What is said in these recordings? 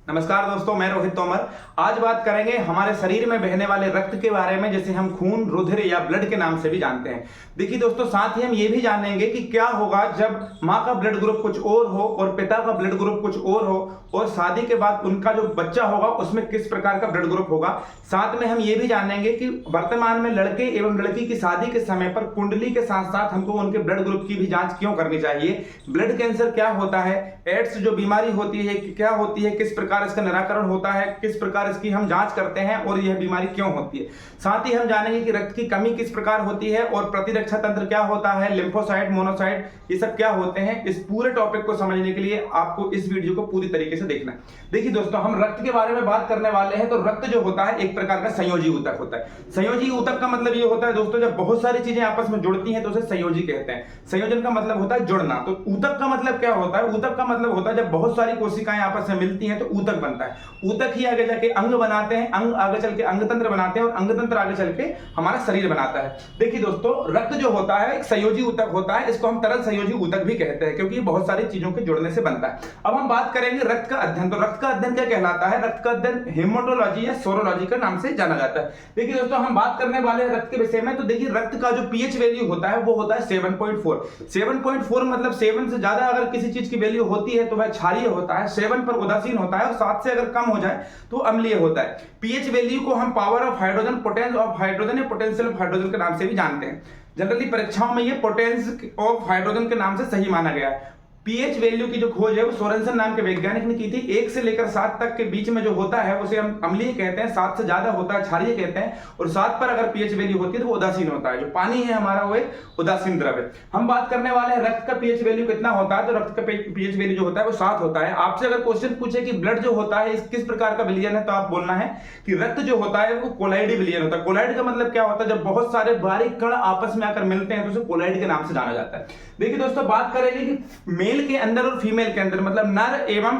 नमस्कार दोस्तों, मैं रोहित तोमर। आज बात करेंगे हमारे शरीर में बहने वाले रक्त के बारे में, जिसे हम खून, रुधिर या ब्लड के नाम से भी जानते हैं। देखिए दोस्तों, साथ ही हम ये भी जानेंगे कि क्या होगा जब माँ का ब्लड ग्रुप कुछ और हो और पिता का ब्लड ग्रुप कुछ और हो, और शादी के बाद उनका जो बच्चा होगा उसमें किस प्रकार का ब्लड ग्रुप होगा। साथ में हम ये भी जानेंगे कि वर्तमान में लड़के एवं लड़की की शादी के समय पर कुंडली के साथ साथ हमको उनके ब्लड ग्रुप की भी जांच क्यों करनी चाहिए, ब्लड कैंसर क्या होता है, एड्स जो बीमारी होती है क्या होती है, किस प्रकार इसका निराकरण होता है, किस प्रकार इसकी हम जांच करते हैं और यह बीमारी क्यों होती है। साथ ही हम जानेंगे कि रक्त की कमी किस प्रकार होती है और प्रतिरक्षा तंत्र क्या होता है, लिम्फोसाइट, मोनोसाइट, ये सब क्या होते हैं। इस पूरे टॉपिक को समझने के लिए आपको इस वीडियो को पूरी तरीके से देखना है। देखिए दोस्तों, हम रक्त के बारे में बात करने वाले हैं। तो रक्त जो होता है एक प्रकार का संयोजी ऊतक होता है। संयोजी ऊतक का मतलब ये होता है दोस्तों, जब बहुत सारी चीजें आपस में जुड़ती हैं तो उसे संयोजी कहते हैं। संयोजन का मतलब होता है जुड़ना। तो ऊतक का मतलब क्या होता है? ऊतक का मतलब होता है जब बहुत सारी कोशिकाएं आपस में मिलती हैं तो ऊतक बनता है। ऊतक ही आगे जाके अंग बनाते हैं, अंग आगे चल के अंगतंत्र बनाते हैं और अंगतंत्र आगे चल के हमारा शरीर बनाता है। देखिए दोस्तों, रक्त जो होता है एक संयोजी ऊतक होता है। इसको हम तरल संयोजी ऊतक भी कहते हैं क्योंकि बहुत सारी चीजों के जुड़ने से बनता है। अब हम बात करेंगे रक्त का अध्ययन। तो रक्त का अध्ययन क्या कहलाता है? रक्त का अध्ययन हेमाटोलॉजी या सोरोलॉजी का नाम से जाना जाता है। देखिए दोस्तों, हम बात करने वाले हैं रक्त के विषय में। तो देखिए, रक्त का जो पीएच वैल्यू होता है वो होता है 7.4। 7.4 मतलब 7 से ज्यादा अगर किसी चीज की वैल्यू होती है तो वह क्षारीय होता है, 7 पर उदासीन होता है और 7 से अगर कम हो जाए तो अम्लीय होता है। पीएच वैल्यू को हम power of hydrogen, potence of hydrogen या पोटेंशियल ऑफ हाइड्रोजन के नाम से भी जानते हैं। जनरली परीक्षाओं में ये पोटेंस ऑफ हाइड्रोजन के नाम से सही माना गया है। पीएच वैल्यू की जो खोज है वो सोरेनसन नाम के वैज्ञानिक ने की थी। 1 से लेकर 7 तक के बीच में जो होता है उसे हम अम्लीय कहते हैं, 7 से ज्यादा होता है क्षारीय कहते हैं, और 7 पर अगर पीएच वैल्यू होती है तो वो उदासीन होता है। जो पानी है हमारा वो एक उदासीन द्रव है। हम बात करने वाले हैं रक्त का पीएच वैल्यू कितना होता है। तो रक्त का पीएच वैल्यू जो होता है वो 7 होता है। आपसे अगर क्वेश्चन पूछे कि ब्लड जो होता है किस प्रकार का विलयन है, तो आप बोलना है कि रक्त जो होता है वो कोलाइडी विलयन होता है। कोलाइड का मतलब क्या होता है? जब बहुत सारे बारीक कण आपस में आकर मिलते हैं तो उसे कोलाइड के नाम से जाना जाता है। देखिए दोस्तों, बात करेंगे कि मेल के अंदर और फीमेल के अंदर, मतलब नर एवं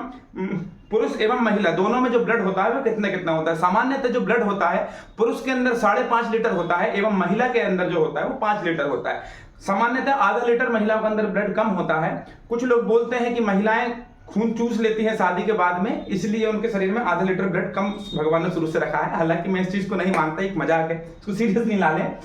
पुरुष एवं महिला दोनों में जो ब्लड होता है वो कितना होता है। सामान्यतः जो ब्लड होता है पुरुष के अंदर 5.5 लीटर होता है एवं महिला के अंदर जो होता है वो 5 लीटर होता है। सामान्यतः आधा लीटर महिलाओं के अंदर ब्लड कम होता है। कुछ लोग बोलते हैं कि महिलाएं खून चूस लेती हैं शादी के बाद में, इसलिए उनके शरीर में आधा लीटर ब्लड कम भगवान ने शुरू से रखा है। हालांकि मैं इस चीज को नहीं मानता, एक मजाक है, इसको सीरियस नहीं ला लें।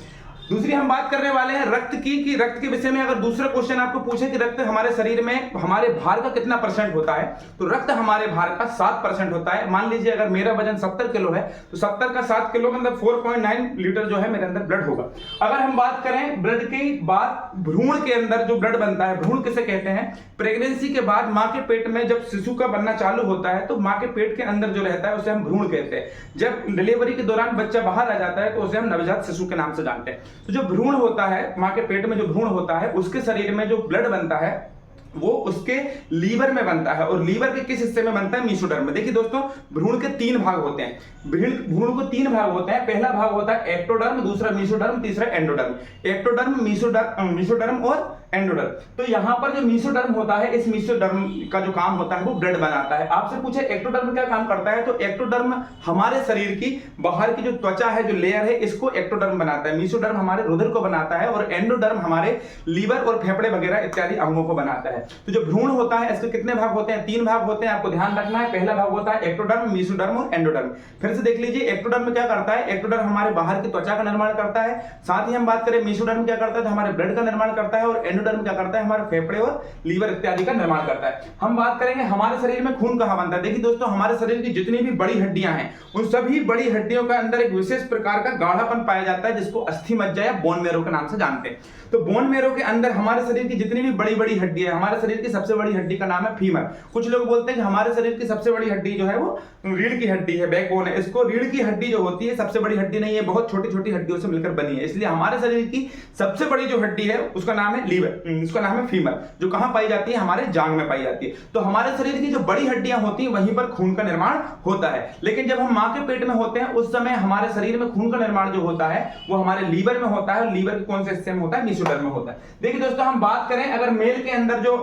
दूसरी हम बात करने वाले हैं रक्त की, कि रक्त के विषय में अगर दूसरा क्वेश्चन आपको पूछे कि रक्त हमारे शरीर में हमारे भार का कितना % होता है, तो रक्त हमारे भार का 7% होता है। मान लीजिए अगर मेरा वजन 70 किलो है तो 70 का 7 किलो मतलब 4.9 लीटर जो है मेरे अंदर ब्लड होगा। अगर हम बात करें ब्लड की बात, भ्रूण के अंदर जो ब्लड बनता है, भ्रूण किसे कहते हैं? प्रेगनेंसी के बाद मां के पेट में जब शिशु का बनना चालू होता है तो मां के पेट के अंदर जो रहता है उसे हम भ्रूण कहते हैं। जब डिलीवरी के दौरान बच्चा बाहर आ जाता है तो उसे हम नवजात शिशु के नाम से जानते हैं। तो जो भ्रूण होता है, मां के पेट में जो भ्रूण होता है, उसके शरीर में जो ब्लड बनता है वो उसके लीवर में बनता है। और लीवर के किस हिस्से में बनता है? मीसोडर्म में। देखिए दोस्तों, भ्रूण के 3 भाग होते हैं। भ्रूण को 3 भाग होते हैं। पहला भाग होता है एक्टोडर्म, दूसरा मीसोडर्म, तीसरा एंडोडर्म। एक्टोडर्म, मीसोडर्म और एंडोडर्म। तो यहां पर जो मीसोडर्म होता है, इस मीसोडर्म का जो काम होता है वो ब्लड बनाता है। आपसे पूछे एक्टोडर्म क्या काम करता है, तो एक्टोडर्म हमारे शरीर की बाहर की जो त्वचा है, जो लेयर है, इसको एक्टोडर्म बनाता है। मीसोडर्म हमारे रुधिर को बनाता है और एंडोडर्म हमारे लीवर और फेफड़े वगैरह इत्यादि अंगों को बनाता है। तो जो भ्रूण होता है इसके कितने भाग होते हैं? 3 भाग होते हैं, आपको ध्यान रखना है। पहला भाग होता है एक्टोडर्म, मीसोडर्म और एंडोडर्म। फिर से देख लीजिए, एक्टोडर्म में क्या करता है? एक्टोडर्म हमारे बाहर की त्वचा का निर्माण करता है। साथ ही हम बात करें मीसोडर्म क्या करता है, तो हमारे ब्लड का निर्माण करता है। और एंडोडर्म क्या करता है? हमारे फेफड़े और लीवर इत्यादि का निर्माण करता है। हम बात करेंगे हमारे शरीर में खून कहां बनता है। देखिए दोस्तों, हमारे शरीर की जितनी भी बड़ी हड्डियां हैं उन सभी बड़ी हड्डियों के अंदर एक विशेष प्रकार का गाढ़ापन पाया जाता है जिसको अस्थि मज्जा या बोन मैरो के नाम से जानते हैं। तो बोन मैरो के अंदर हमारे शरीर की जितनी भी बड़ी बड़ी हड्डी है, हमारे शरीर की सबसे बड़ी हड्डी का नाम है फीमर। कुछ लोग बोलते हैं कि हमारे शरीर की सबसे बड़ी हड्डी जो है वो रीढ़ की हड्डी है, बैकबोन है। इसको रीढ़ की हड्डी जो होती है सबसे बड़ी हड्डी नहीं है, बहुत छोटी छोटी हड्डियों से मिलकर बनी है। इसलिए हमारे शरीर की सबसे बड़ी जो हड्डी है उसका नाम है लीवर, उसका नाम है फीमर, जो कहां पाई जाती है? हमारे जांग में पाई जाती है। तो हमारे शरीर की जो बड़ी हड्डियां होती हैं वहीं पर खून का निर्माण होता है। लेकिन जब हम मां के पेट में होते हैं उस समय हमारे शरीर में खून का निर्माण जो होता है वो हमारे लीवर में होता है। और लीवर के कौन से हिस्से में होता है? मीसोडर्म में होता है। देखिए दोस्तों, हम बात करें अगर मेल के अंदर जो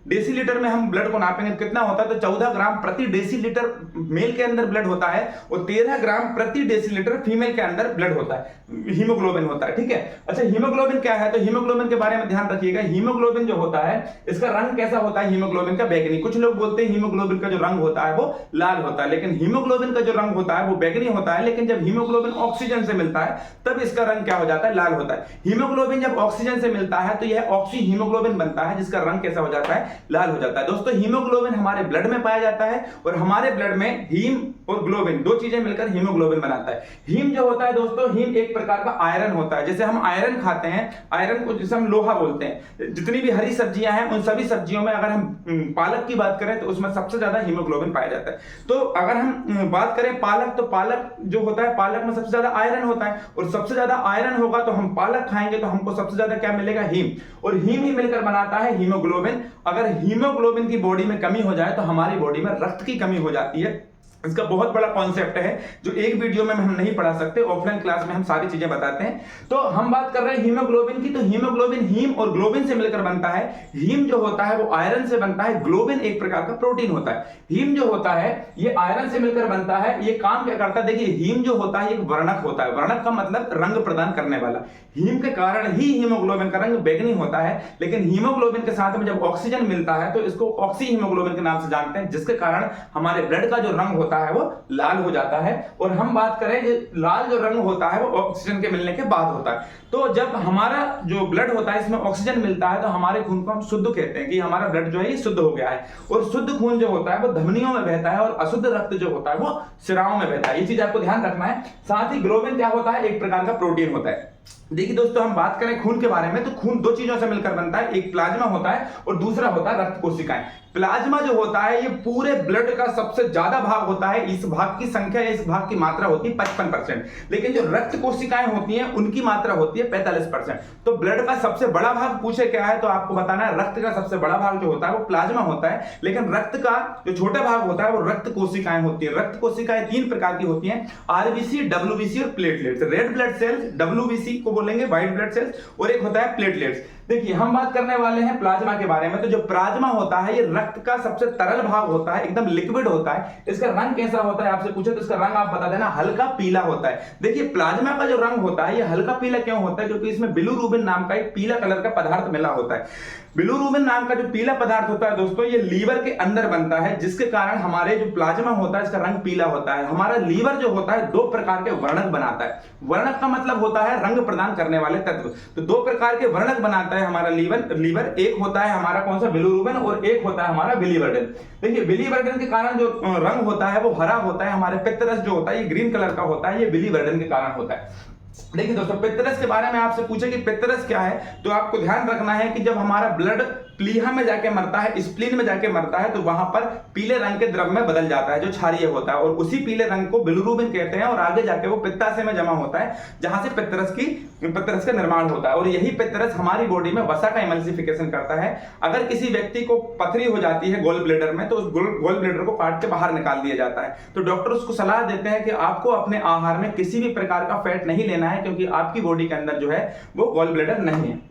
डेसीलीटर में हम ब्लड को नापेंगे कितना होता है, तो 14 ग्राम प्रति डेसीलीटर मेल के अंदर ब्लड होता है और 13 ग्राम प्रति डेसीलीटर फीमेल के अंदर ब्लड होता है, हीमोग्लोबिन होता है। ठीक है, अच्छा हीमोग्लोबिन क्या है? तो हीमोग्लोबिन के बारे में ध्यान रखिएगा। देखिएगा हीमोग्लोबिन जो होता है इसका रंग कैसा होता है, हीमोग्लोबिन का बैगनी। कुछ लोग बोलते हैं हीमोग्लोबिन का जो रंग होता है वो लाल होता है, लेकिन हीमोग्लोबिन का जो रंग होता है वो बैगनी होता है। लेकिन जब हीमोग्लोबिन ऑक्सीजन से मिलता है तब इसका रंग क्या हो जाता है, लाल होता है। हीमोग्लोबिन जब ऑक्सीजन से मिलता है तो यह ऑक्सी हीमोग्लोबिन बनता है, जिसका रंग कैसा हो जाता है, लाल हो जाता है। दोस्तों हीमोग्लोबिन हमारे ब्लड में पाया जाता है और हमारे ब्लड में हीम और ग्लोबिन दो चीजें मिलकर हीमोग्लोबिन बनाता है। हीम जो होता है दोस्तों, हीम एक प्रकार का आयरन होता है। जैसे हम आयरन खाते हैं, आयरन को जिसे हम लोहा बोलते हैं। जितनी भी हरी सब्जियां हैं उन सभी सब्जियों में अगर हम पालक की बात करें तो उसमें सबसे ज्यादा हीमोग्लोबिन पाया जाता है। तो अगर हम बात करें पालक, तो पालक जो होता है, पालक में सबसे ज्यादा आयरन होता है और सबसे ज्यादा आयरन होगा तो हम पालक खाएंगे तो हमको सबसे ज्यादा क्या मिलेगा, हीम। और हीम ही मिलकर बनाता है हीमोग्लोबिन। अगर हीमोग्लोबिन की बॉडी में कमी हो जाए तो हमारी बॉडी में रक्त की कमी हो जाती है। इसका बहुत बड़ा कॉन्सेप्ट है जो एक वीडियो में हम नहीं पढ़ा सकते, ऑफलाइन क्लास में हम सारी चीजें बताते हैं। तो हम बात कर रहे हैं हीमोग्लोबिन की, तो हीमोग्लोबिन हीम और ग्लोबिन से मिलकर बनता है। हीम जो होता है वो आयरन से बनता है, ग्लोबिन एक प्रकार का प्रोटीन होता है। हीम जो होता है ये आयरन से मिलकर बनता है। ये काम क्या करता है, देखिए हीम जो होता है एक वर्णक होता है। वर्णक का मतलब रंग प्रदान करने वाला। हीम के कारण ही हीमोग्लोबिन का रंग बैगनी होता है, लेकिन हीमोग्लोबिन के साथ में जब ऑक्सीजन मिलता है तो इसको ऑक्सी हीमोग्लोबिन के नाम से जानते हैं, जिसके कारण हमारे ब्लड का जो रंग होता है वो लाल हो जाता है। और हम बात करें लाल जो रंग होता है वो ऑक्सीजन के मिलने के बाद होता है। तो जब हमारा जो ब्लड होता है इसमें ऑक्सीजन मिलता है तो हमारे खून को हम शुद्ध कहते हैं कि हमारा ब्लड जो है ये शुद्ध हो गया है। और शुद्ध खून जो होता है वो धमनियों में बहता है और अशुद्ध रक्त जो होता है वो सिराओं में बहता है। ये चीज आपको ध्यान रखना है। साथ ही ग्लोबिन क्या होता है, एक प्रकार का प्रोटीन होता है। देखिए दोस्तों, हम बात करें खून के बारे में तो खून दो चीजों से मिलकर बनता है, एक प्लाज्मा होता है और दूसरा होता है रक्त कोशिकाएं। प्लाज्मा जो होता है ये पूरे ब्लड का सबसे ज्यादा भाग होता है। इस भाग की संख्या, इस भाग की मात्रा होती है 55%, लेकिन जो रक्त कोशिकाएं होती हैं उनकी मात्रा होती है 45%। तो ब्लड का सबसे बड़ा भाग पूछे क्या है तो आपको बताना है रक्त का सबसे बड़ा भाग जो होता है वो प्लाज्मा होता है, लेकिन रक्त का जो छोटा भाग होता है वो रक्त कोशिकाएं होती है। रक्त कोशिकाएं तीन प्रकार की होती हैं, आरबीसी, डब्ल्यूबीसी और platelets. Red blood cells WBC को बोलेंगे, व्हाइट ब्लड सेल्स, और एक होता है प्लेटलेट्स। देखिए हम बात करने वाले हैं प्लाज्मा के बारे में। तो जो प्लाज्मा होता है ये रक्त का सबसे तरल भाग होता है, एकदम लिक्विड होता है। इसका रंग कैसा होता है आपसे पूछे तो इसका रंग आप बता देना, हल्का पीला होता है। देखिए प्लाज्मा का जो रंग होता है ये हल्का पीला क्यों होता है, क्योंकि इसमें बिलिरुबिन नाम का एक पीला कलर का पदार्थ मिला होता है। बिलिरुबिन नाम का जो पीला पदार्थ होता है दोस्तों ये लीवर के अंदर बनता है, जिसके कारण हमारे जो प्लाज्मा होता है इसका रंग पीला होता है। हमारा लीवर जो होता है दो प्रकार के वर्णक बनाता है। वर्णक का मतलब होता है रंग प्रदान करने वाले तत्व। तो दो प्रकार के वर्णक बनाता है हमारा लीवर। एक होता है हमारा कौन सा, बिलिरुबिन, और एक होता है हमारा बिलीवर्डन। देखिए बिलीवर्डन के कारण जो रंग होता है वो हरा होता है। हमारे पित्तरस जो होता है ये ग्रीन कलर का होता है, ये बिलीवर्डन के कारण होता है। देखिए दोस्तों, पित्तरस के बारे में आपसे पूछे कि पित्तरस क्या है तो आपको ध्यान रखना है कि जब हमारा ब्लड प्लीहा में जाके मरता है, स्प्लीन में जाके मरता है, तो वहां पर पीले रंग के द्रव में बदल जाता है जो क्षारीय होता है, और उसी पीले रंग को बिलिरुबिन कहते हैं। और आगे जाके वो पित्ताशय में जमा होता है जहां से पित्तरस का निर्माण होता है। और यही पित्तरस हमारी बॉडी में वसा का इमल्सिफिकेशन करता है। अगर किसी व्यक्ति को पथरी हो जाती है गोल ब्लेडर में तो उस गोल ब्लेडर को काट के बाहर निकाल दिया जाता है। तो डॉक्टर उसको सलाह देते हैं कि आपको अपने आहार में किसी भी प्रकार का फैट नहीं लेना है, क्योंकि आपकी बॉडी के अंदर जो है वो गोल ब्लेडर नहीं है।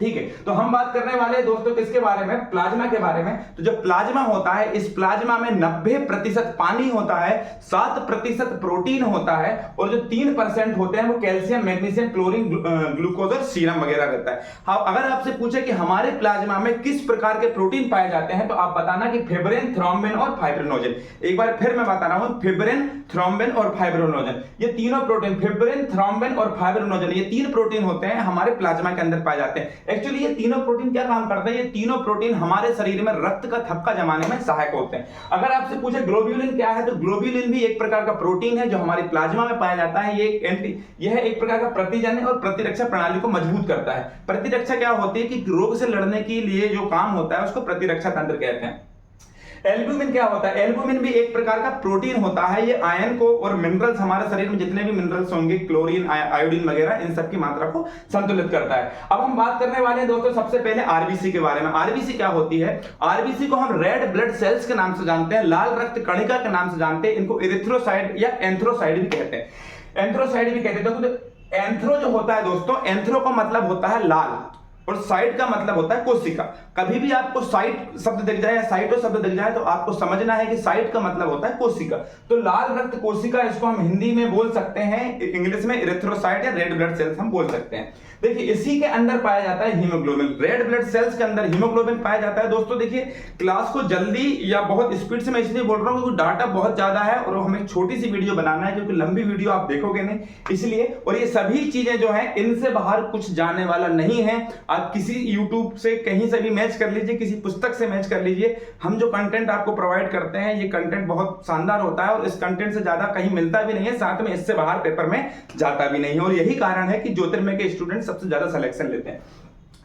ठीक है, तो हम बात करने वाले हैं दोस्तों किसके बारे में, प्लाज्मा के बारे में। तो जो प्लाज्मा होता है इस प्लाज्मा में 90% पानी होता है, 7% प्रोटीन होता है, और जो 3% होते हैं वो कैल्शियम, मैग्नीशियम, क्लोरीन, ग्लूकोज और सीरम वगैरह रहता है। हाँ, अगर आपसे पूछे कि हमारे प्लाज्मा में किस प्रकार के प्रोटीन पाए जाते हैं तो आप बताना कि फिब्रिन, थ्रोम्बिन और फाइब्रिनोजन। एक बार फिर मैं बता रहा हूं, फिब्रिन, थ्रोम्बिन और फाइब्रिनोजन, ये तीनों प्रोटीन, फिब्रिन, थ्रोम्बिन और फाइब्रिनोजन, ये 3 प्रोटीन होते हैं हमारे प्लाज्मा के अंदर पाए जाते हैं। एक्चुअली ये तीनों प्रोटीन क्या काम करते हैं, ये तीनों प्रोटीन हमारे शरीर में रक्त का थक्का जमाने में सहायक होते हैं। अगर आपसे पूछे ग्लोब्यूलिन क्या है तो ग्लोब्यूलिन भी एक प्रकार का प्रोटीन है जो हमारी प्लाज्मा में पाया जाता है। यह एक प्रकार का प्रतिजन्य और प्रतिरक्षा प्रणाली को मजबूत करता है। प्रतिरक्षा क्या होती है कि रोग से लड़ने के लिए जो काम होता है उसको प्रतिरक्षा तंत्र कहते हैं। एल्ब्यूमिन क्या होता है, एल्ब्यूमिन भी एक प्रकार का प्रोटीन होता है। ये आयन को और मिनरल्स, हमारे शरीर में जितने भी मिनरल्स होंगे, क्लोरीन, आयोडीन वगैरह, इन सब की मात्रा को संतुलित करता है। अब हम बात करने वाले हैं दोस्तों सबसे पहले आरबीसी के बारे में। आरबीसी क्या होती है, आरबीसी को हम रेड ब्लड सेल्स के नाम से जानते हैं, लाल रक्त कणिका के नाम से जानते हैं। इनको इरिथ्रोसाइट या एंथ्रोसाइट भी कहते हैं, एंथ्रोसाइट भी कहते हैं। तो एंथ्रो जो होता है दोस्तों, एंथ्रो का मतलब होता है लाल, और साइट का मतलब होता है कोशिका। कभी भी आपको साइट शब्द दिख जाए या साइटो शब्द दिख जाए तो आपको समझना है कि साइट का मतलब होता है कोशिका। तो लाल रक्त कोशिका, इसको हम हिंदी में बोल सकते हैं, इंग्लिश में इरिथ्रोसाइट या रेड ब्लड सेल्स हम बोल सकते हैं। देखिए इसी के अंदर पाया जाता है हीमोग्लोबिन, रेड ब्लड सेल्स के अंदर हीमोग्लोबिन पाया जाता है। दोस्तों देखिए क्लास को जल्दी या बहुत स्पीड से मैं इसलिए बोल रहा हूं क्योंकि डाटा बहुत ज्यादा है और हमें छोटी सी वीडियो बनाना है, क्योंकि लंबी वीडियो आप देखोगे नहीं इसलिए। और ये सभी चीजें जो है इनसे बाहर कुछ जाने वाला नहीं है। आप किसी यूट्यूब से कहीं से भी मैच कर लीजिए, किसी पुस्तक से मैच कर लीजिए, हम जो कंटेंट आपको प्रोवाइड करते हैं ये कंटेंट बहुत शानदार होता है और इस कंटेंट से ज्यादा कहीं मिलता भी नहीं है, साथ में इससे बाहर पेपर में जाता भी नहीं है। और यही कारण है कि ज्योतिर्मय के स्टूडेंट सबसे ज्यादा सिलेक्शन लेते हैं।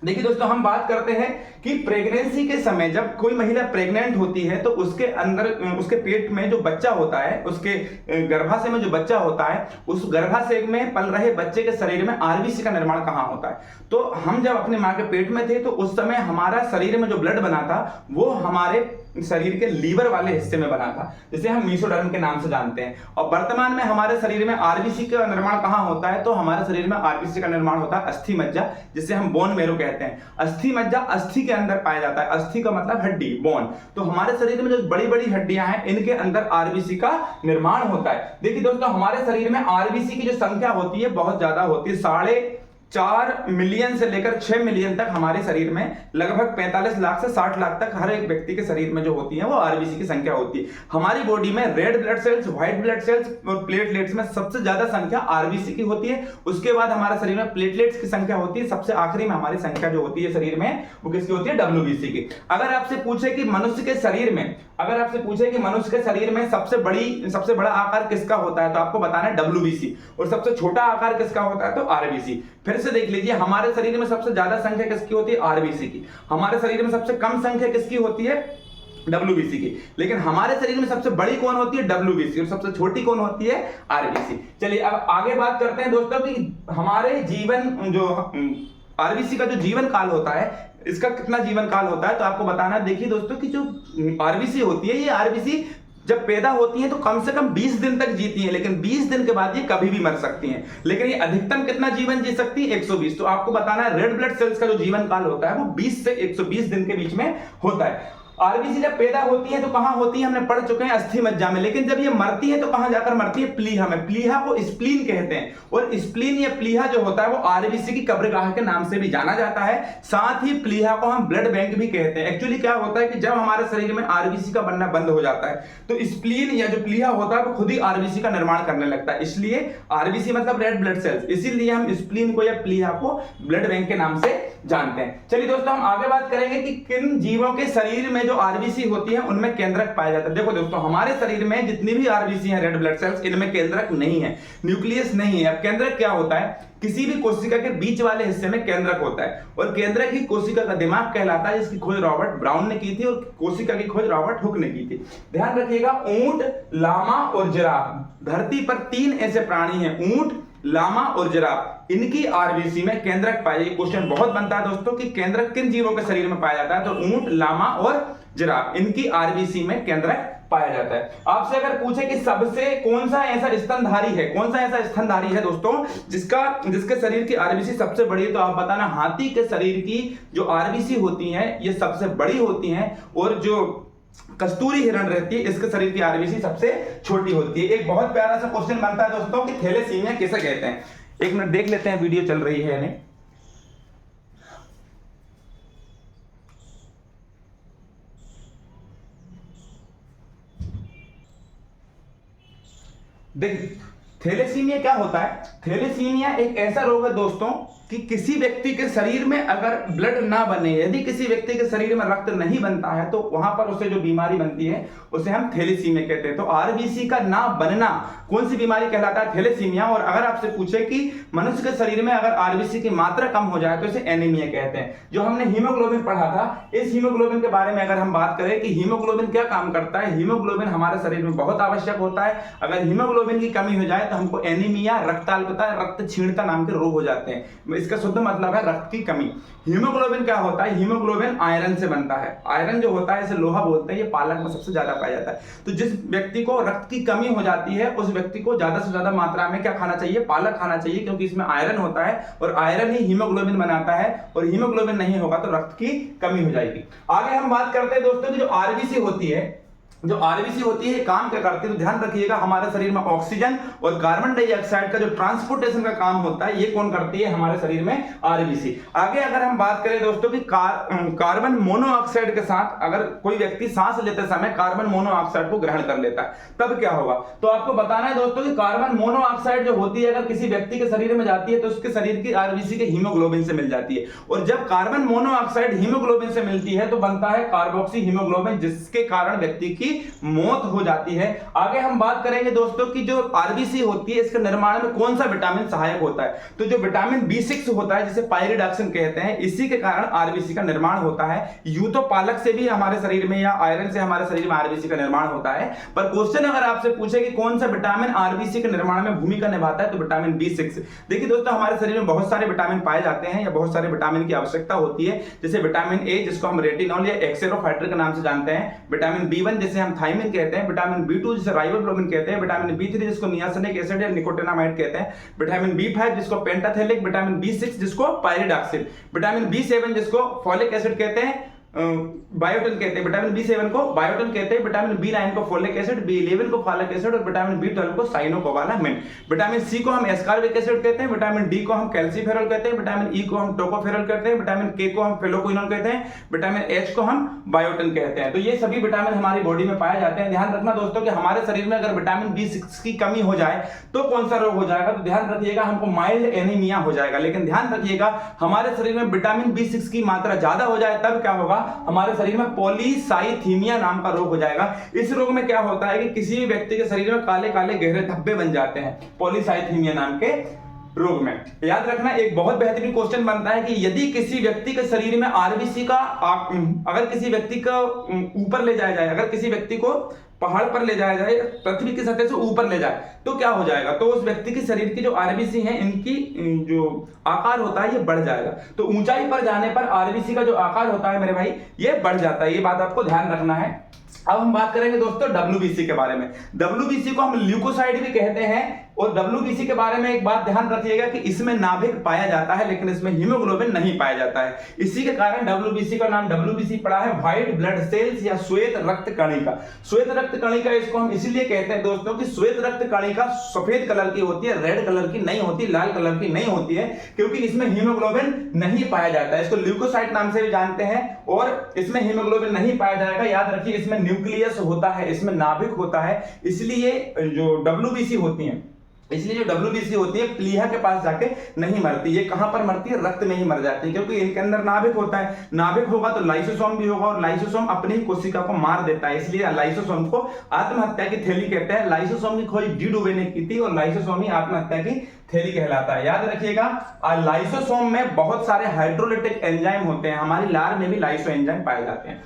देखिए दोस्तों हम बात करते हैं कि प्रेगनेंसी के समय जब कोई महिला प्रेग्नेंट होती है तो उसके अंदर उसके पेट में जो बच्चा होता है, उसके गर्भाशय में जो बच्चा होता है, उस गर्भाशय में पल रहे बच्चे के शरीर में आरबीसी का निर्माण कहां होता है। तो हम जब अपने मां के पेट में थे तो उस समय हमारा शरीर में जो ब्लड बना था वो हमारे शरीर के लीवर वाले हिस्से में बना था, जिसे हम मीसोडर्म के नाम से जानते हैं। और वर्तमान में हमारे शरीर में आरबीसी का निर्माण कहां होता है, तो हमारे शरीर में आरबीसी का निर्माण होता है अस्थि मज्जा, जिसे हम बोन मैरो कहते हैं। अस्थि मज्जा अस्थि के अंदर पाया जाता है, अस्थि का मतलब हड्डी, बोन। तो हमारे शरीर में जो बड़ी बड़ी हड्डियां हैं इनके अंदर आरबीसी का निर्माण होता है। देखिए दोस्तों हमारे शरीर में आरबीसी की जो संख्या होती है बहुत ज्यादा होती है, 4.5 मिलियन से लेकर 6 मिलियन तक हमारे शरीर में, लगभग 45 लाख से 60 लाख तक हर एक व्यक्ति के शरीर में जो होती है वो आरबीसी की संख्या होती है। हमारी बॉडी में red blood cells, white blood cells और प्लेटलेट्स में सबसे ज्यादा संख्या आरबीसी की होती है। उसके बाद हमारे शरीर में प्लेटलेट्स की संख्या होती है, सबसे आखिरी में हमारी संख्या जो होती है शरीर में वो किसकी होती है, डब्ल्यूबीसी की। अगर आपसे पूछे कि मनुष्य के शरीर में सबसे बड़ा आकार किसका होता है तो आपको बताना है डब्ल्यूबीसी, और सबसे छोटा आकार किसका होता है तो आरबीसी। फिर से देख लीजिए हमारे शरीर में सबसे ज्यादा संख्या किसकी होती है, आरबीसी की। हमारे शरीर में सबसे कम संख्या किसकी होती है, डब्ल्यूबीसी की। लेकिन हमारे शरीर में सबसे बड़ी कौन होती है, डब्ल्यूबीसी, और सबसे छोटी कौन होती है, आरबीसी। चलिए अब आगे बात करते हैं दोस्तों कि हमारे जीवन जो आरबीसी का जो जीवन काल होता है इसका कितना जीवन काल होता है तो आपको बताना। देखिए दोस्तों कि जो आरबीसी होती है, ये आरबीसी जब पैदा होती हैं तो कम से कम 20 दिन तक जीती हैं, लेकिन 20 दिन के बाद ये कभी भी मर सकती हैं। लेकिन ये अधिकतम कितना जीवन जी सकती है, 120। तो आपको बताना है रेड ब्लड सेल्स का जो जीवन काल होता है वो 20 से 120 दिन के बीच में होता है। आरबीसी जब पैदा होती है तो कहां होती है, हमने पढ़ चुके हैं अस्थि मज्जा में। लेकिन जब ये मरती है तो कहां जाकर मरती है, प्लीहा में। प्लीहा को स्प्लीन कहते हैं, और स्प्लीन या प्लीहा जो होता है वो आरबीसी की कब्रगाह के नाम से भी जाना जाता है। साथ ही प्लीहा को हम ब्लड बैंक भी कहते हैं। एक्चुअली क्या होता है कि जब हमारे शरीर में आरबीसी का बनना बंद हो जाता है तो स्प्लीन या जो प्लीहा होता है वो खुद ही आरबीसी का निर्माण करने लगता है। इसलिए आरबीसी मतलब रेड ब्लड सेल्स, इसीलिए हम स्प्लीन को या प्लीहा को ब्लड बैंक के नाम से जानते हैं। चलिए दोस्तों हम आगे बात करेंगे कि किन जीवों के शरीर में जो आरबीसी होती है उनमें केंद्रक पाया जाता है। देखो दोस्तों हमारे शरीर में जितनी भी आरबीसी हैं, रेड ब्लड सेल्स, इनमें केंद्रक नहीं है, न्यूक्लियस नहीं है। अब केंद्रक क्या होता है, किसी भी कोशिका के बीच वाले हिस्से में केंद्रक होता है, और केंद्रक ही कोशिका का दिमाग कहलाता है, जिसकी खोज रॉबर्ट ब्राउन ने की थी और कोशिका की खोज रॉबर्ट हुक ने की थी। ध्यान रखिएगा, ऊंट, लामा और जिराफ, धरती पर 3 ऐसे प्राणी हैं, ऊंट, लामा और जिराफ, इनकी आरबीसी में केंद्रक पाया। ये क्वेश्चन बहुत बनता है दोस्तों कि केंद्रक किन जीवों के शरीर में पाया जाता है, तो ऊंट, लामा और जिराफ, इनकी आरबीसी में केंद्रक पाया जाता है। आपसे अगर पूछे कि सबसे कौन सा ऐसा स्तनधारी है दोस्तों जिसके शरीर की आरबीसी सबसे बड़ी है, तो आप बताना हाथी के शरीर की जो आरबीसी होती है ये सबसे बड़ी होती है, और जो कस्तूरी हिरण रहती है इसके शरीर की आरबीसी सबसे छोटी होती है। एक बहुत प्यारा सा क्वेश्चन बनता है दोस्तों कि थैलेसीमिया किसे कहते हैं। एक मिनट देख लेते हैं, वीडियो चल रही है या नहीं। देखिए थैलेसीमिया क्या होता है, थैलेसीमिया एक ऐसा रोग है दोस्तों कि किसी व्यक्ति के शरीर में अगर ब्लड ना बने, यदि किसी व्यक्ति के शरीर में रक्त नहीं बनता है तो वहां पर उसे जो बीमारी बनती है उसे हम थैलेसीमिया कहते हैं। तो आरबीसी का ना बनना कौन सी बीमारी कहलाता है, थैलेसीमिया। और अगर आपसे पूछे कि मनुष्य के शरीर में अगर आरबीसी की मात्रा कम हो जाए तो इसे एनीमिया कहते हैं। जो हमने हीमोग्लोबिन पढ़ा था, इस हीमोग्लोबिन के बारे में अगर हम बात करें कि हीमोग्लोबिन क्या काम करता है, हीमोग्लोबिन हमारे शरीर में बहुत आवश्यक होता है। अगर हीमोग्लोबिन की कमी हो जाए तो हमको एनीमिया, रक्ताल्पता, रक्त क्षीणता नाम के रोग हो जाते हैं। इसका शुद्ध मतलब है रक्त की कमी। हीमोग्लोबिन क्या होता है, हीमोग्लोबिन आयरन से बनता है। आयरन जो होता है इसे लोहा बोलते हैं, ये पालक में सबसे ज्यादा पाया जाता है। तो जिस व्यक्ति को रक्त की कमी हो जाती है उस व्यक्ति को ज्यादा से ज्यादा मात्रा में क्या खाना चाहिए, पालक खाना चाहिए, क्योंकि इसमें आयरन होता है और आयरन ही हीमोग्लोबिन बनाता है, और हीमोग्लोबिन नहीं होगा तो रक्त की कमी हो जाएगी। आगे हम बात करते हैं दोस्तों कि जो आरबीसी होती है जो आरबीसी होती है काम क्या करती है, तो ध्यान रखिएगा हमारे शरीर में ऑक्सीजन और कार्बन डाइऑक्साइड का जो ट्रांसपोर्टेशन का काम होता है ये कौन करती है, हमारे शरीर में आरबीसी। आगे अगर हम बात करें दोस्तों कि कार्बन मोनोऑक्साइड के साथ अगर कोई व्यक्ति सांस लेते समय कार्बन मोनोऑक्साइड को ग्रहण कर लेता है तब क्या होगा, तो आपको बताना है दोस्तों कि कार्बन मोनोऑक्साइड जो होती है अगर किसी व्यक्ति के शरीर में जाती है तो उसके शरीर की आरबीसी के हीमोग्लोबिन से मिल जाती है, और जब कार्बन मोनोऑक्साइड हीमोग्लोबिन से मिलती है तो बनता है कार्बोक्सी हीमोग्लोबिन, जिसके कारण व्यक्ति की मौत हो जाती है। आगे हम बात करेंगे दोस्तों कि जो आरबीसी होती है इसके निर्माण में कौन सा विटामिन सहायक होता है, तो जो विटामिन B6 होता है जिसे पाइरिडॉक्सिन कहते हैं, इसी के कारण आरबीसी का निर्माण होता है। यूं तो पालक से भी हमारे शरीर में या आयरन से हमारे शरीर में आरबीसी का निर्माण होता है, पर क्वेश्चन अगर आपसे पूछे कि कौन सा विटामिन आरबीसी के निर्माण में भूमिका निभाता है तो विटामिन B6। देखिए दोस्तों हमारे शरीर में बहुत सारे विटामिन पाए जाते हैं या बहुत सारे विटामिन की आवश्यकता होती है, जैसे विटामिन ए जिसको हम रेटिनॉल या एक्सेरोफाइटर के नाम से जानते हैं, विटामिन B1 जिसे हम थायमिन कहते हैं, विटामिन B2 जिसे राइबोफ्लाविन कहते हैं, विटामिन B3 जिसको नियासिनिक एसिड या निकोटिनामाइड कहते हैं, विटामिन B5 जिसको पेंटाथेलिक, विटामिन B6 जिसको पाइरिडॉक्सिल, विटामिन B7 जिसको फोलिक एसिड कहते हैं, बायोटिन कहते हैं, विटामिन B7 को बायोटिन कहते हैं, विटामिन B9 को फोलिक एसिड, B11 को फोलिक एसिड और विटामिन B12 को साइनोकोबालामिन, विटामिन C को हम एस्कॉर्बिक एसिड कहते हैं, विटामिन D को हम कैल्सीफेरॉल कहते हैं, विटामिन E को हम टोकोफेरॉल कहते हैं, विटामिन K को हम फेलोक्विनोल कहते हैं, विटामिन H को हम बायोटिन कहते हैं। तो ये सभी विटामिन हमारी बॉडी में पाए जाते हैं। ध्यान रखना दोस्तों कि हमारे शरीर में अगर विटामिन B6 की कमी हो जाए तो कौन सा रोग हो जाएगा, तो ध्यान रखिएगा हमको माइल्ड एनीमिया हो जाएगा। लेकिन ध्यान रखिएगा हमारे शरीर में विटामिन B6 की मात्रा ज्यादा हो जाए तब क्या होगा, हमारे शरीर में पॉलीसाइथीमिया नाम का रोग हो जाएगा। इस रोग में क्या होता है कि किसी भी व्यक्ति के शरीर में काले काले गहरे धब्बे बन जाते हैं पॉलीसाइथीमिया नाम के रोग में। याद रखना एक बहुत बेहतरीन क्वेश्चन बनता है कि यदि किसी व्यक्ति के शरीर में आरबीसी का अगर किसी व्यक्ति को ऊपर ले जाया जाए, अगर किसी व्यक्ति को पहाड़ पर ले जाया जाए, पृथ्वी की सतह से ऊपर ले जाए तो क्या हो जाएगा, तो उस व्यक्ति के शरीर की जो आरबीसी है इनकी जो आकार होता है ये बढ़ जाएगा। तो ऊंचाई पर जाने पर आरबीसी का जो आकार होता है मेरे भाई ये बढ़ जाता है, ये बात आपको ध्यान रखना है। अब हम बात करेंगे दोस्तों WBC के बारे में। WBC को हम ल्यूकोसाइड भी कहते हैं, और WBC के बारे में एक बात ध्यान रखिएगा कि इसमें नाभिक पाया जाता है लेकिन इसमें हीमोग्लोबिन नहीं पाया जाता है। इसी के कारण WBC का नाम WBC पड़ा है, व्हाइट ब्लड सेल्स या श्वेत रक्त कणिका। श्वेत रक्त कणिका इसको हम इसलिए कहते हैं दोस्तों कि श्वेत रक्त कणिका सफेद कलर की होती है, रेड कलर की नहीं होती, लाल कलर की नहीं होती है, क्योंकि इसमें हीमोग्लोबिन नहीं पाया जाता है। इसको ल्यूकोसाइट नाम से भी जानते हैं और इसमें हीमोग्लोबिन नहीं पाया जाएगा। याद रखिए इसमें न्यूक्लियस होता है, इसमें नाभिक होता है, इसलिए जो WBC होती है, इसलिए जो WBC होती है प्लीहा के पास जाके नहीं मरती, ये कहां पर मरती है, रक्त में ही मर जाती है, क्योंकि इनके अंदर नाभिक होता है। नाभिक होगा तो लाइसोसोम भी होगा और लाइसोसोम अपनी ही कोशिका को मार देता है, इसलिए लाइसोसोम को आत्महत्या की थैली कहते हैं। लाइसोसोम की खोज डी डुवे ने की थी और लाइसोसोम ही आत्महत्या की थैली कहलाता है। याद रखिएगा लाइसोसोम में बहुत सारे हाइड्रोलिटिक एंजाइम होते हैं, हमारी लार में भी लाइसो एंजाइम पाए जाते हैं।